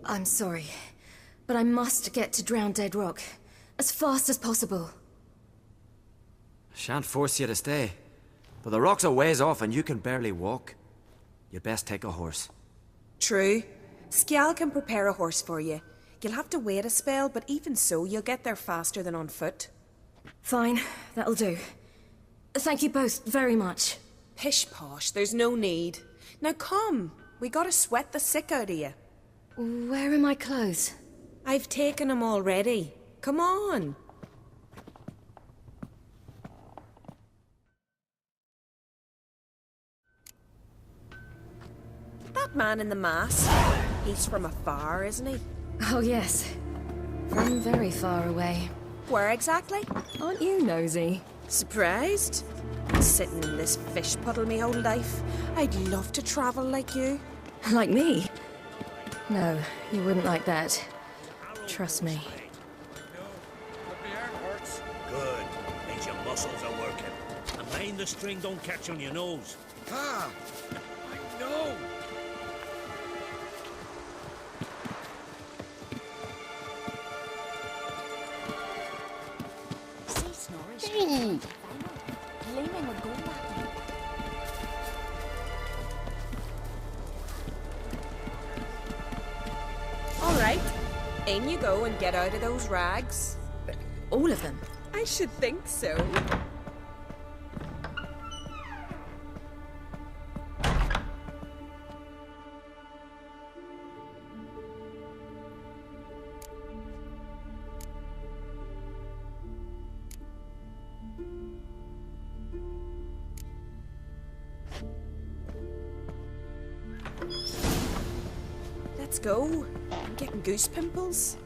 I'm sorry, but I must get to Drowned Dead Rock as fast as possible. Shan't force you to stay, but the rock's a ways off and you can barely walk. You'd best take a horse. True. Skjal can prepare a horse for you. You'll have to wait a spell, but even so, you'll get there faster than on foot. Fine, that'll do. Thank you both very much. Pish posh, there's no need. Now come, we gotta sweat the sick out of you. Where are my clothes? I've taken them already. Come on. That man in the mask, he's from afar, isn't he? Oh yes, from very far away. Where exactly? Aren't you nosy? Surprised? Sitting in this fish puddle me whole life. I'd love to travel like you. Like me? No, you wouldn't like that. Trust me. Good. Means your muscles are working. And mind the string don't catch on your nose. Ah! I know! Hey! All right, in you go and get out of those rags. All of them? I should think so. Let's go. I'm getting goose pimples.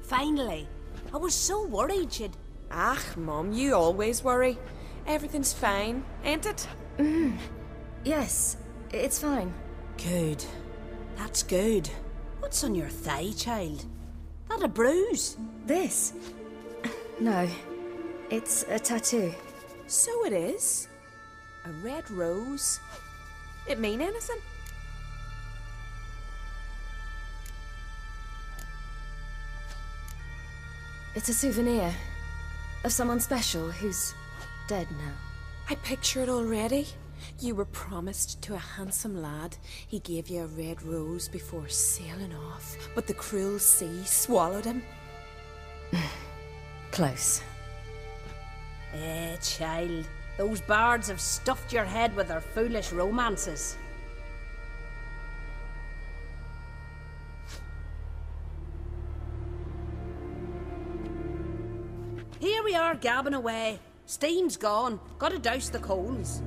Finally. I was so worried you'd... Ah, Mum, you always worry. Everything's fine, ain't it? Yes, it's fine. Good. That's good. What's on your thigh, child? That a bruise? This? No, it's a tattoo. So it is. A red rose. It mean anything? It's a souvenir of someone special who's dead now. I picture it already. You were promised to a handsome lad. He gave you a red rose before sailing off, but the cruel sea swallowed him. Close. Child. Those bards have stuffed your head with their foolish romances. Here we are gabbing away. Steam's gone. Gotta douse the coals.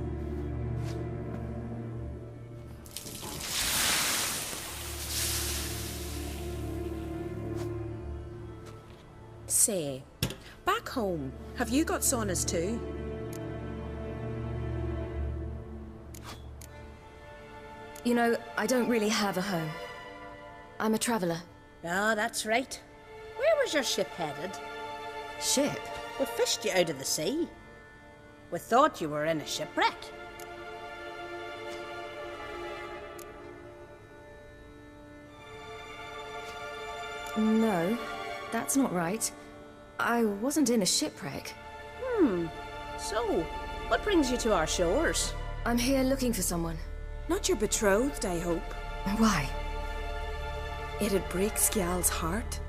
Say, back home, have you got saunas too? You know, I don't really have a home. I'm a traveller. Ah, that's right. Where was your ship headed? Ship? We fished you out of the sea. We thought you were in a shipwreck. No, that's not right. I wasn't in a shipwreck. So, what brings you to our shores? I'm here looking for someone. Not your betrothed, I hope. Why? It'd break Skjal's heart.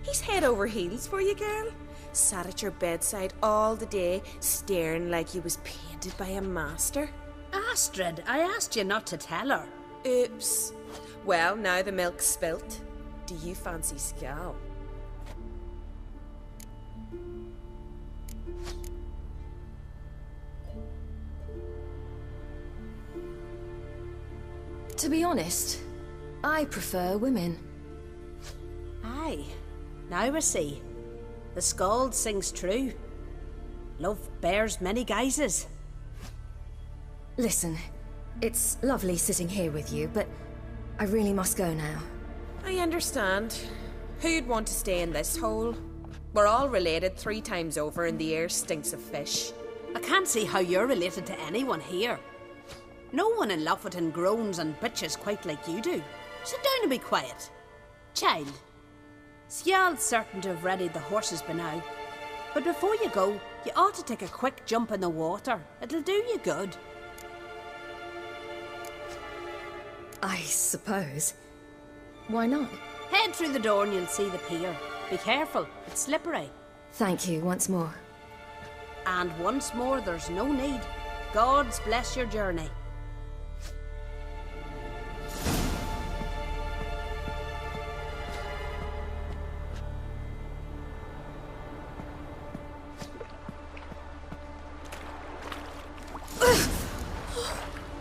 He's head over heels for you, girl. Sat at your bedside all the day, staring like he was painted by a master. Astrid, I asked you not to tell her. Oops. Well, now the milk's spilt. Do you fancy Skjal? To be honest, I prefer women. Aye, now I see. The skald sings true. Love bears many guises. Listen, it's lovely sitting here with you, but I really must go now. I understand. Who'd want to stay in this hole? We're all related 3 times over and the air stinks of fish. I can't see how you're related to anyone here. No one in Lofoten groans and bitches quite like you do. Sit down and be quiet. Child, Skjald's certain to have readied the horses by now. But before you go, you ought to take a quick jump in the water. It'll do you good. I suppose. Why not? Head through the door and you'll see the pier. Be careful, it's slippery. Thank you once more. And once more, there's no need. God's bless your journey.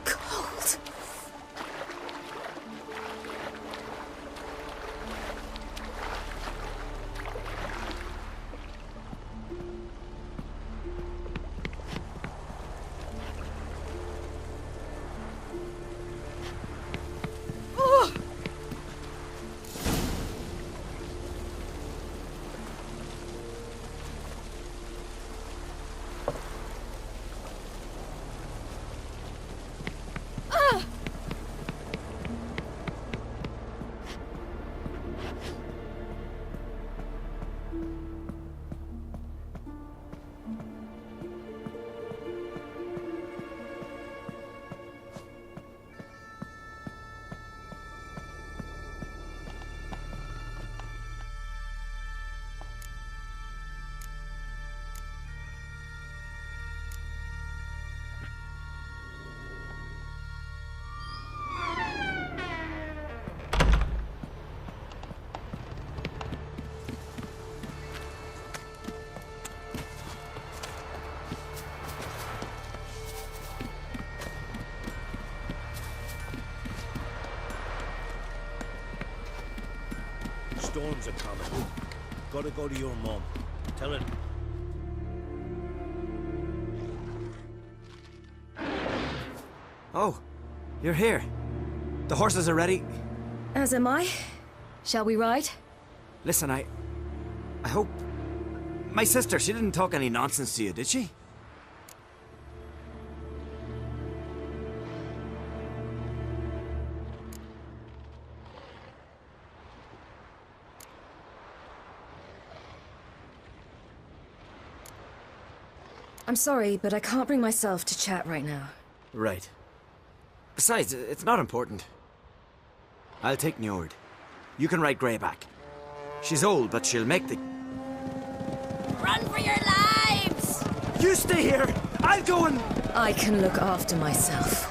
Cold. Storms are coming. Gotta go to your mum. Tell her. Oh, you're here. The horses are ready. As am I. Shall we ride? Listen, I hope... My sister, she didn't talk any nonsense to you, did she? I'm sorry, but I can't bring myself to chat right now. Right. Besides, it's not important. I'll take Njord. You can ride Greyback. She's old, but she'll make the... Run for your lives! You stay here! I'll go and... I can look after myself.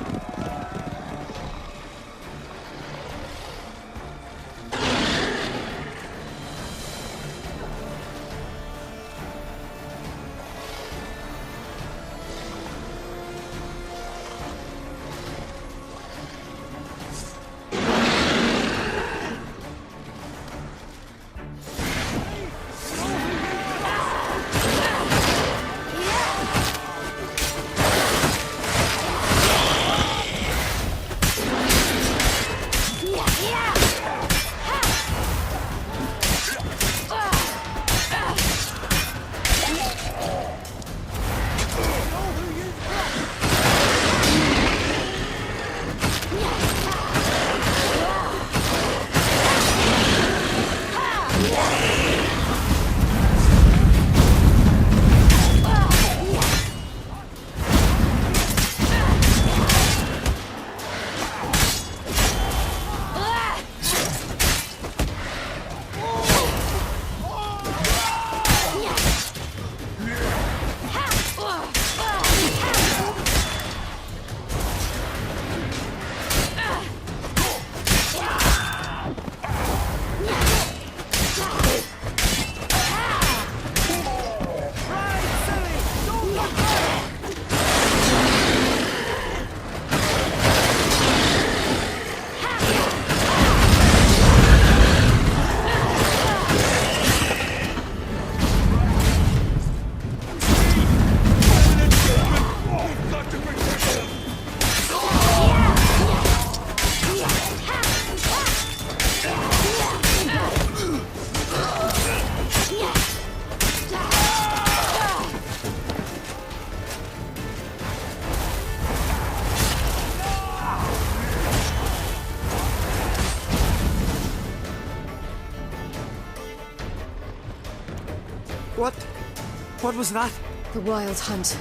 What was that? The Wild Hunt.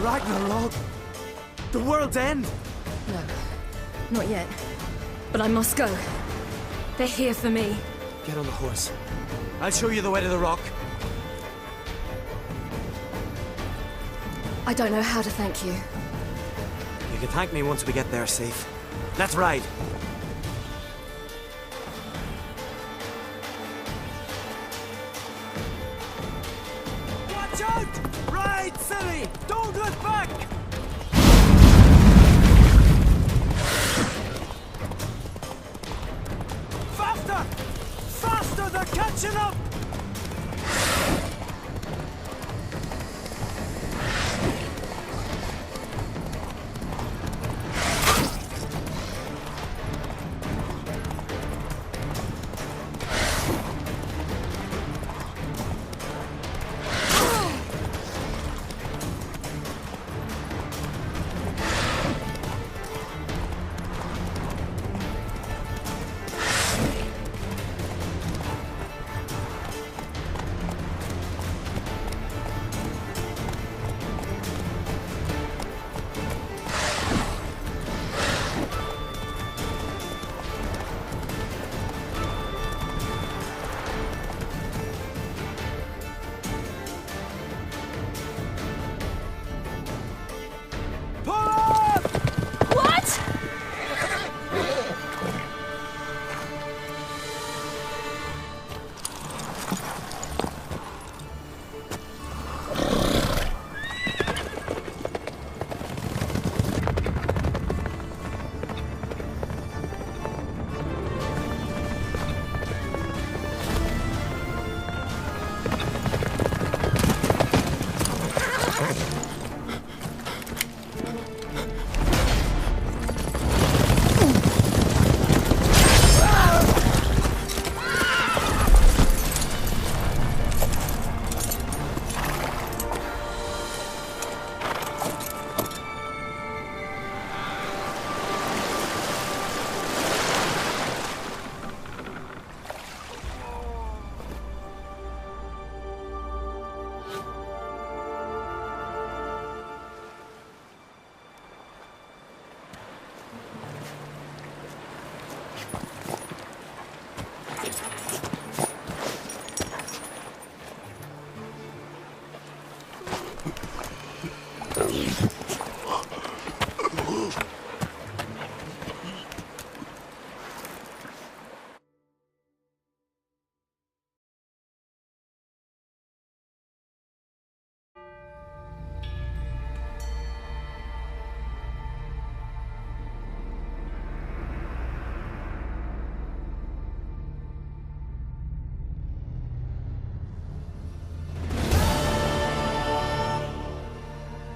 Ragnarok? The world's end? No, not yet. But I must go. They're here for me. Get on the horse. I'll show you the way to the rock. I don't know how to thank you. You can thank me once we get there safe. Let's ride. Watch out! Ride, silly! Don't look back! Faster! Faster! They're catching up!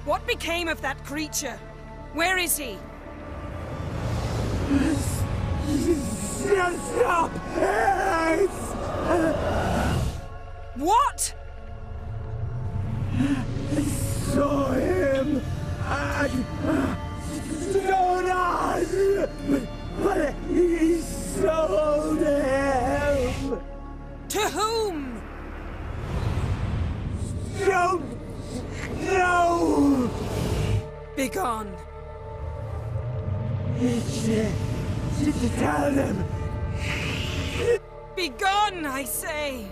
What became of that creature? Where is he? Stop! What? I saw him! But he sold him! To whom? Don't know! Begone. Tell them! Begone, I say.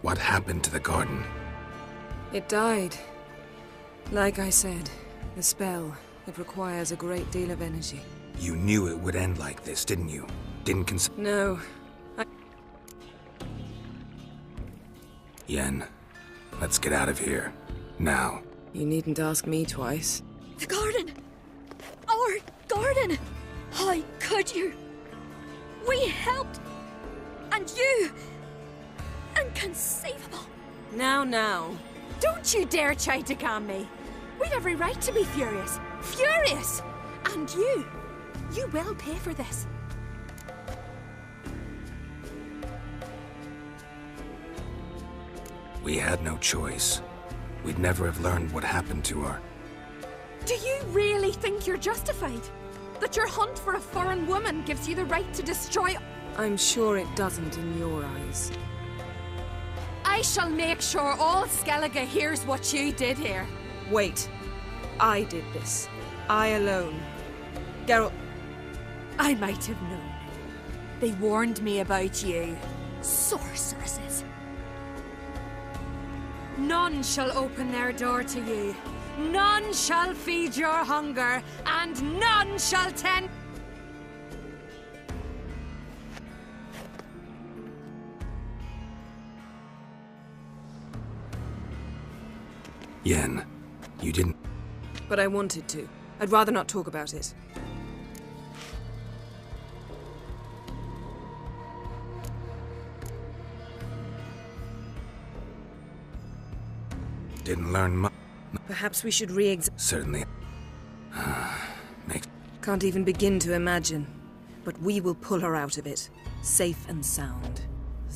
What happened to the garden? It died. Like I said, the spell, it requires a great deal of energy. You knew it would end like this, didn't you? Didn't No. Yen, let's get out of here. Now. You needn't ask me twice. The garden! Our garden! How could you? We helped! And you! Inconceivable! Now. Don't you dare try to calm me! We've every right to be furious! Furious! And you will pay for this. We had no choice. We'd never have learned what happened to her. Do you really think you're justified? That your hunt for a foreign woman gives you the right to destroy... I'm sure it doesn't in your eyes. I shall make sure all Skellige hears what you did here. Wait. I did this. I alone. Geralt... I might have known. They warned me about you. Sorceresses. None shall open their door to you. None shall feed your hunger, and none shall tend... Yen, you didn't... But I wanted to. I'd rather not talk about it. Didn't learn much. Perhaps we should re-examine... Certainly. Makes... Can't even begin to imagine. But we will pull her out of it. Safe and sound.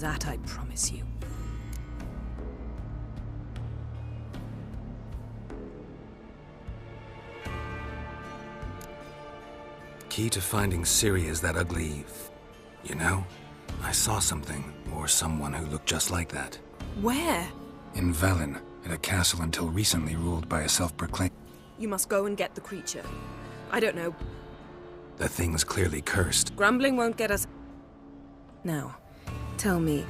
That I promise you. Key to finding Ciri is that ugly... You know? I saw something, or someone who looked just like that. Where? In Velen, at a castle until recently ruled by a self-proclaimed... You must go and get the creature. I don't know. The thing's clearly cursed. Grumbling won't get us... Now, tell me...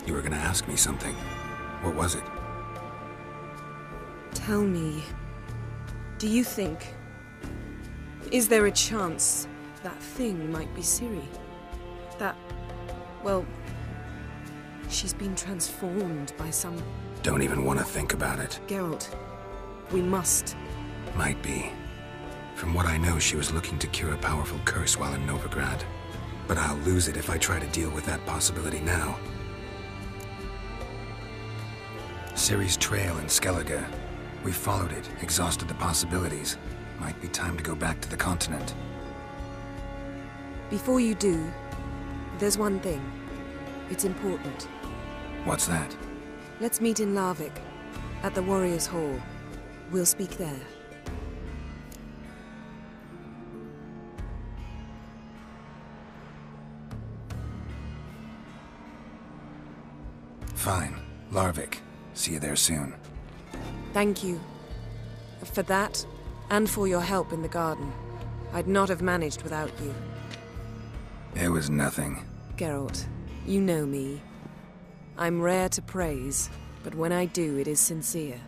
You were gonna ask me something. What was it? Tell me... Do you think... Is there a chance that thing might be Ciri? That... Well... She's been transformed by some... Don't even want to think about it. Geralt, we must. Might be. From what I know, she was looking to cure a powerful curse while in Novigrad. But I'll lose it if I try to deal with that possibility now. Ciri's trail in Skellige. We followed it, exhausted the possibilities. Might be time to go back to the continent. Before you do, there's one thing. It's important. What's that? Let's meet in Larvik, at the Warriors' Hall. We'll speak there. Fine. Larvik. See you there soon. Thank you. For that, and for your help in the garden. I'd not have managed without you. It was nothing. Geralt, you know me. I'm rare to praise, but when I do, it is sincere.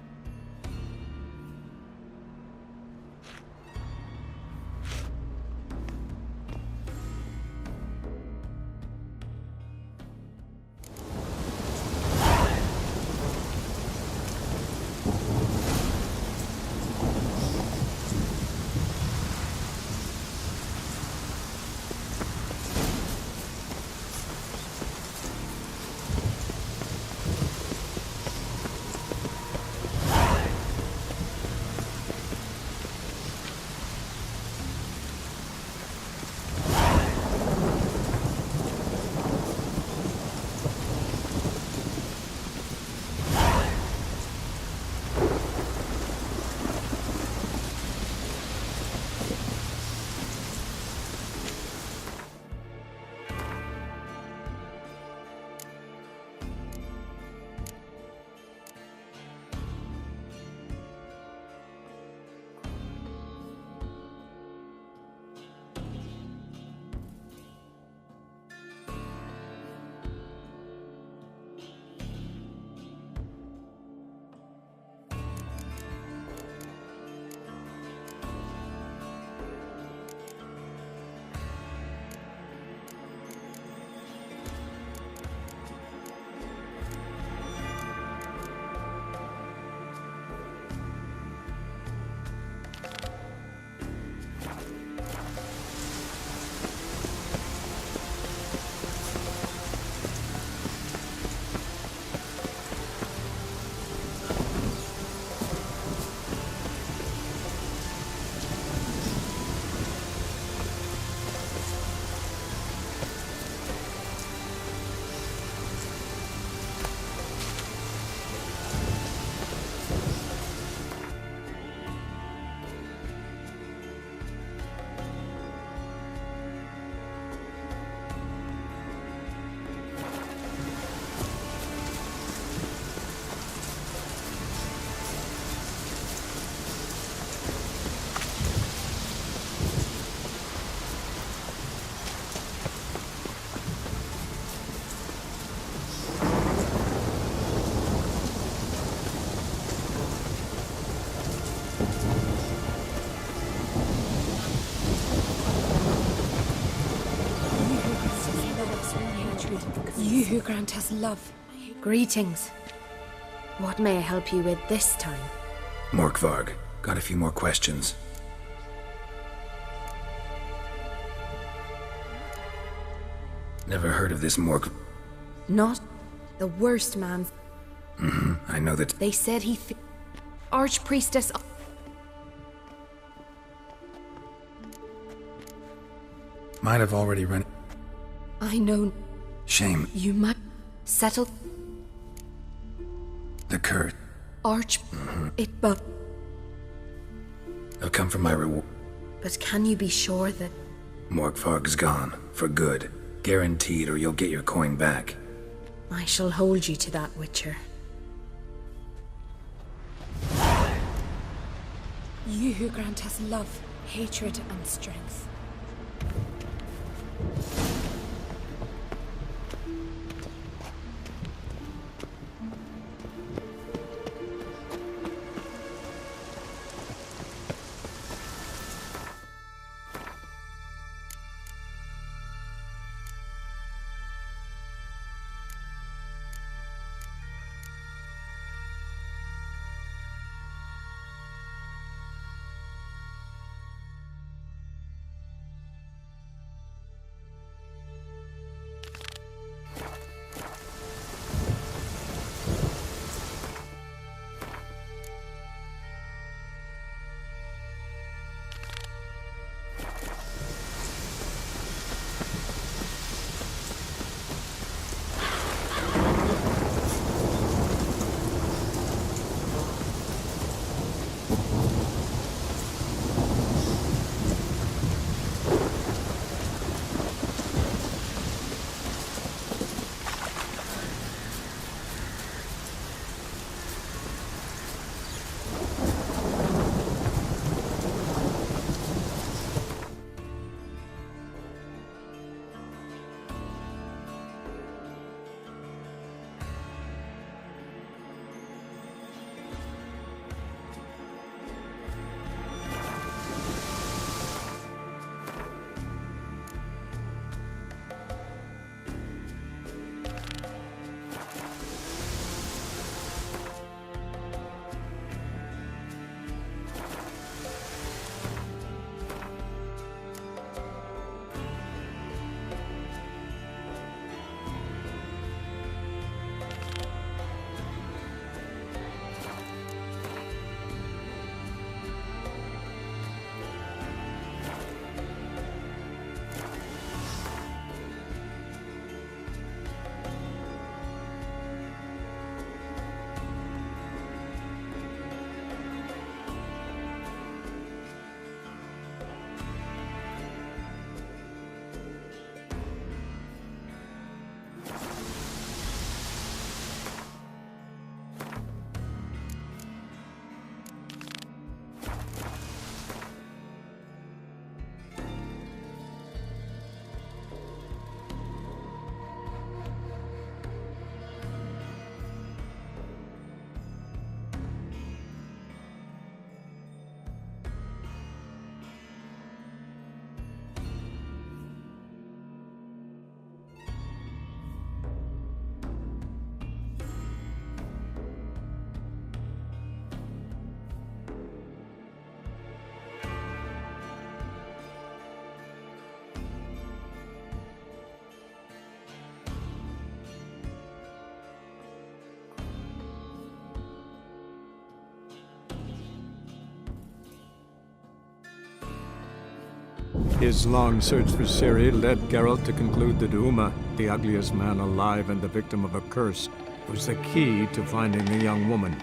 You who grant us love. Greetings. What may I help you with this time? Morkvarg, got a few more questions. Never heard of this Mork... Not the worst man. I know that... They said he... Archpriestess... Might have already run... I know... Shame. You might... Settle... The curse. Arch... It but... I'll come for my reward. But can you be sure that... Morkvarg's gone. For good. Guaranteed, or you'll get your coin back. I shall hold you to that, Witcher. You who grant us love, hatred, and strength. His long search for Ciri led Geralt to conclude that Uma, the ugliest man alive and the victim of a curse, was the key to finding the young woman.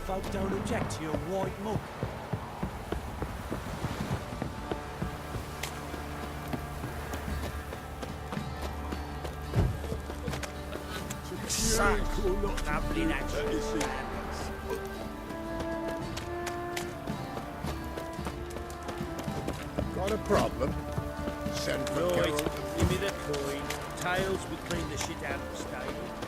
folk don't object to your white mug. Lovely that Got a problem? Send for Right, Geralt. give me the coin. Tails will clean the shit out of the stable.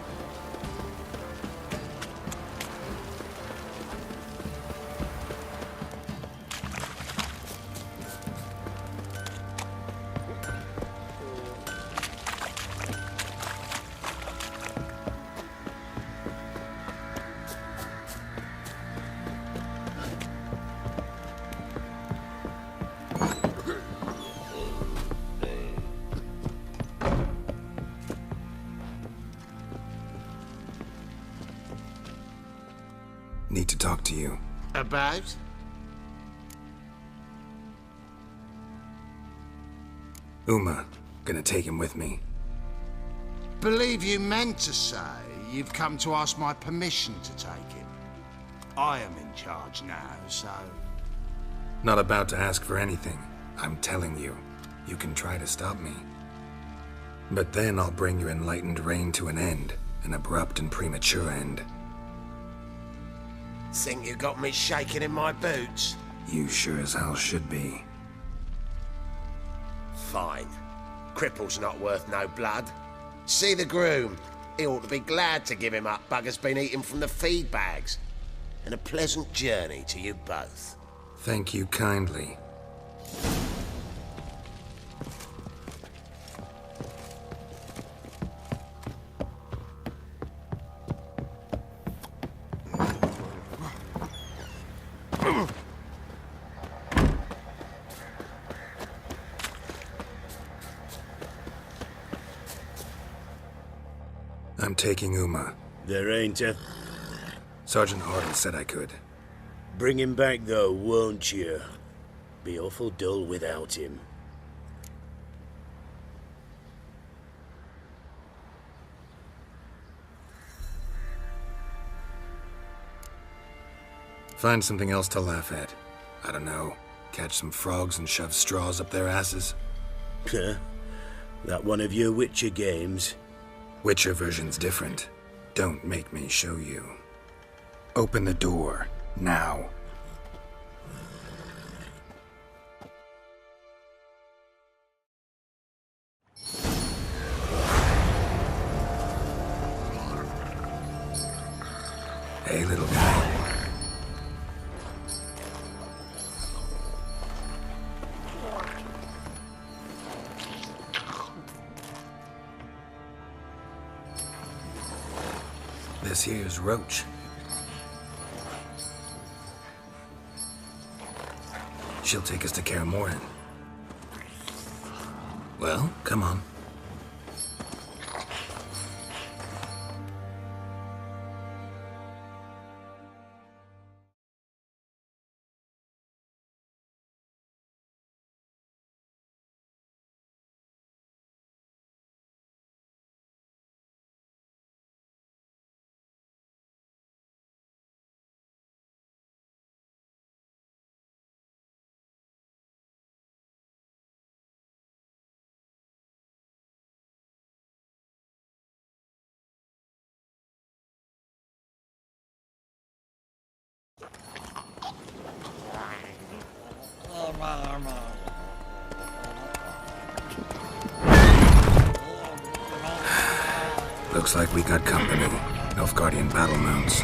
Need to talk to you. About? Uma, gonna take him with me. Believe you meant to say you've come to ask my permission to take him. I am in charge now, so... Not about to ask for anything. I'm telling you, you can try to stop me. But then I'll bring your enlightened reign to an end, an abrupt and premature end. Think you got me shaking in my boots? You sure as hell should be. Fine. Cripple's not worth no blood. See the groom. He ought to be glad to give him up. Bugger's been eating from the feed bags. And a pleasant journey to you both. Thank you kindly. I'm taking Uma. There ain't a... Sergeant Hartle said I could. Bring him back, though, won't you? Be awful dull without him. Find something else to laugh at. I don't know. Catch some frogs and shove straws up their asses. Huh? That one of your Witcher games? Witcher version's different. Don't make me show you. Open the door, now. Hey, little guy. This here's Roach. She'll take us to Kaer Morhen. Well, come on. Looks like we got company. Nilfgaardian battle mounts.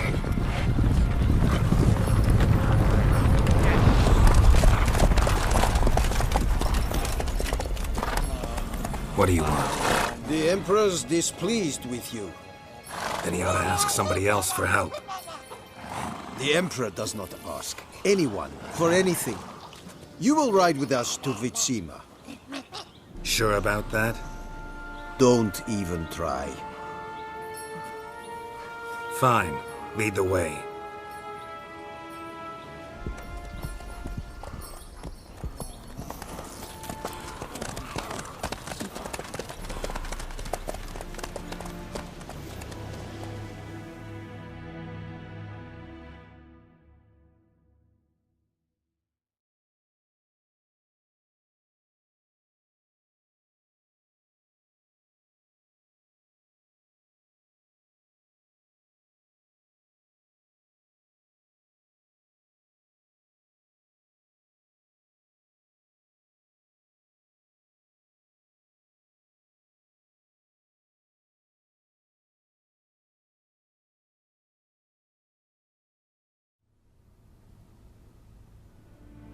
What do you want? The Emperor's displeased with you. Then he ought to ask somebody else for help. The Emperor does not ask anyone for anything. You will ride with us to Vitsima. Sure about that? Don't even try. Fine. Lead the way.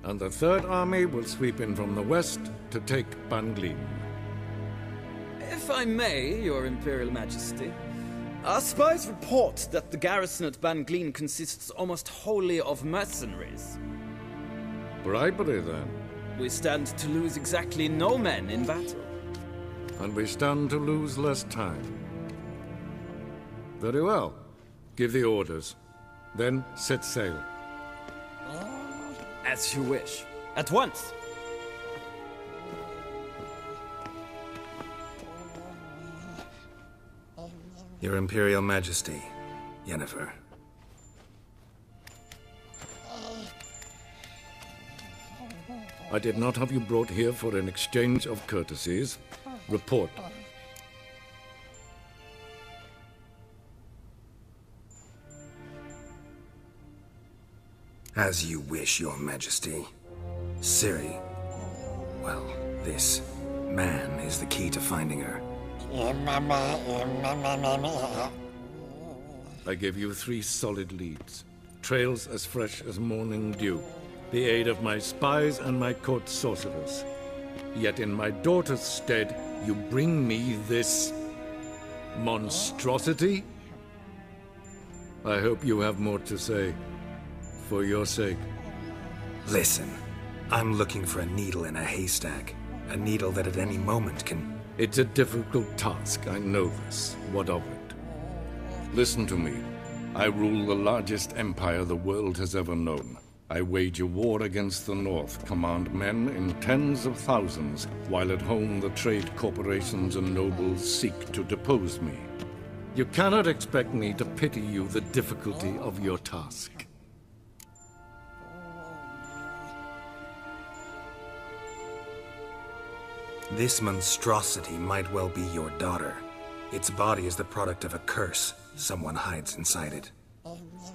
and the Third Army will sweep in from the west to take Banglin. If I may, Your Imperial Majesty, our spies report that the garrison at Banglin consists almost wholly of mercenaries. Bribery, then. We stand to lose exactly no men in battle. And we stand to lose less time. Very well. Give the orders. Then set sail. As you wish. At once. Your Imperial Majesty, Yennefer. I did not have you brought here for an exchange of courtesies. Report. As you wish, Your Majesty. Ciri. Well, this man is the key to finding her. I give you 3 solid leads. Trails as fresh as morning dew. The aid of my spies and my court sorcerers. Yet in my daughter's stead, you bring me this monstrosity? I hope you have more to say. For your sake. Listen, I'm looking for a needle in a haystack. A needle that at any moment can... It's a difficult task, I know this. What of it? Listen to me. I rule the largest empire the world has ever known. I wage a war against the North, command men in tens of thousands, while at home the trade corporations and nobles seek to depose me. You cannot expect me to pity you the difficulty of your task. This monstrosity might well be your daughter. Its body is the product of a curse. Someone hides inside it.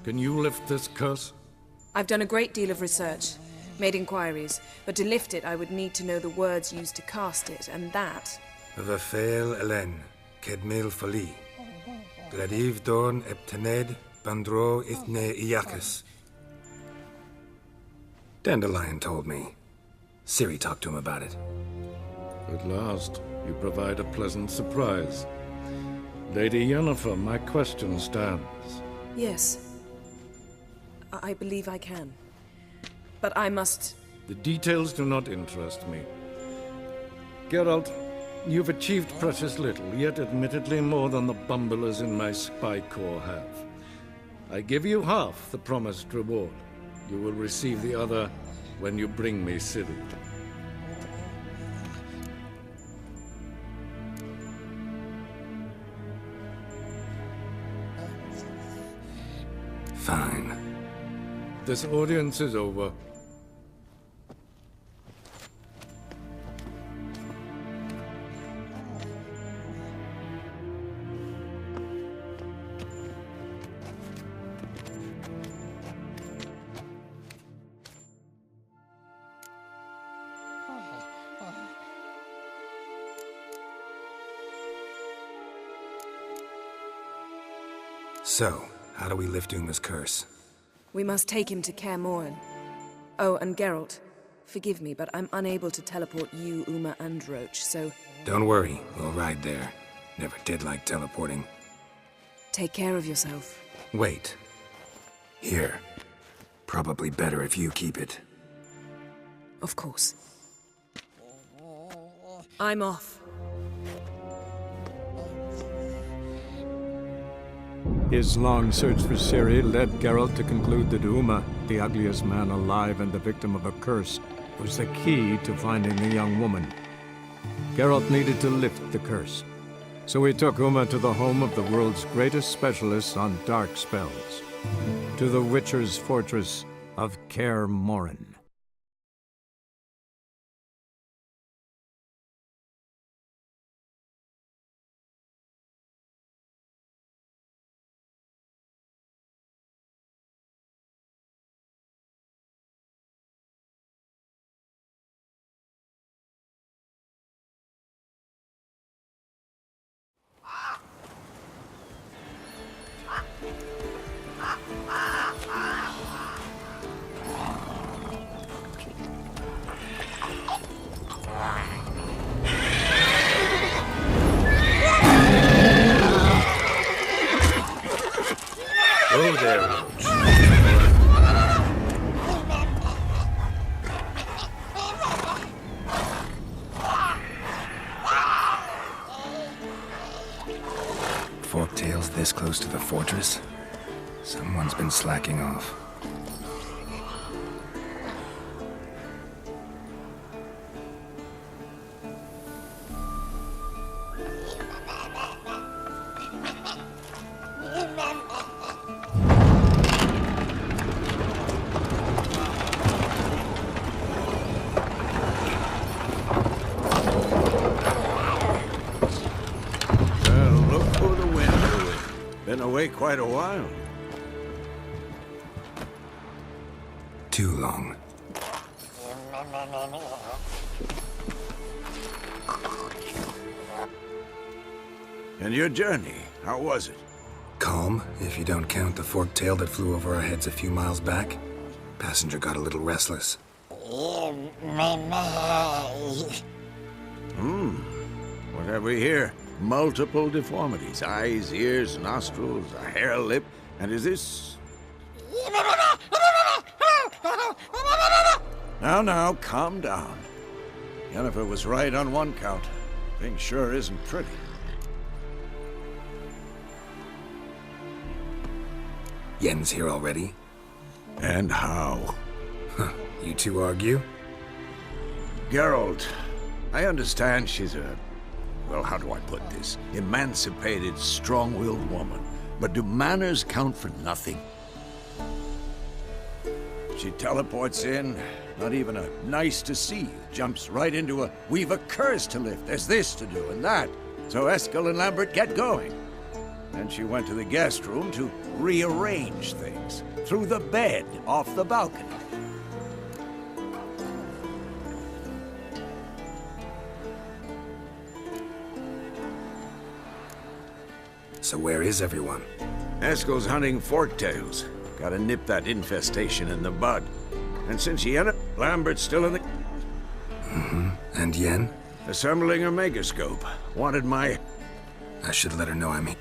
Can you lift this curse? I've done a great deal of research, made inquiries, but to lift it I would need to know the words used to cast it, and that... Vafael Elen, Kedmil Fali, Gladiv Dorn Eptened, Bandro Ithne Iacus. Dandelion told me. Ciri talked to him about it. At last, you provide a pleasant surprise. Lady Yennefer, my question stands. Yes. I believe I can. But I must... The details do not interest me. Geralt, you've achieved precious little, yet admittedly more than the bumblers in my spy corps have. I give you half the promised reward. You will receive the other when you bring me Ciri. Fine. This audience is over. So, how do we lift Uma's curse? We must take him to Kaer Morhen. Oh, and Geralt, forgive me, but I'm unable to teleport you, Uma, and Roach, so... Don't worry, we'll ride there. Never did like teleporting. Take care of yourself. Wait. Here. Probably better if you keep it. Of course. I'm off. His long search for Ciri led Geralt to conclude that Uma, the ugliest man alive and the victim of a curse, was the key to finding the young woman. Geralt needed to lift the curse, so he took Uma to the home of the world's greatest specialists on dark spells, to the Witcher's fortress of Kaer Morhen. railroads. Forktails this close to the fortress? Someone's been slacking off. Been away quite a while. Too long. And your journey, how was it? Calm, if you don't count the forktail that flew over our heads a few miles back. Passenger got a little restless. What have we here? Multiple deformities. Eyes, ears, nostrils, a hair lip. And is this... Now, calm down. Jennifer was right on one count. Thing sure isn't pretty. Yen's here already? And how? Huh. You two argue? Geralt, I understand she's a... well, how do I put this? Emancipated, strong-willed woman. But do manners count for nothing? She teleports in, not even a nice to see you, jumps right into a we've a curse to lift, there's this to do and that. So Eskel and Lambert get going. Then she went to the guest room to rearrange things. Through the bed, off the balcony. So where is everyone? Eskel's hunting forktails. Gotta nip that infestation in the bud. And since Yen, Lambert's still in the... And Yen? Assembling a megascope. Wanted my... I should let her know I'm here.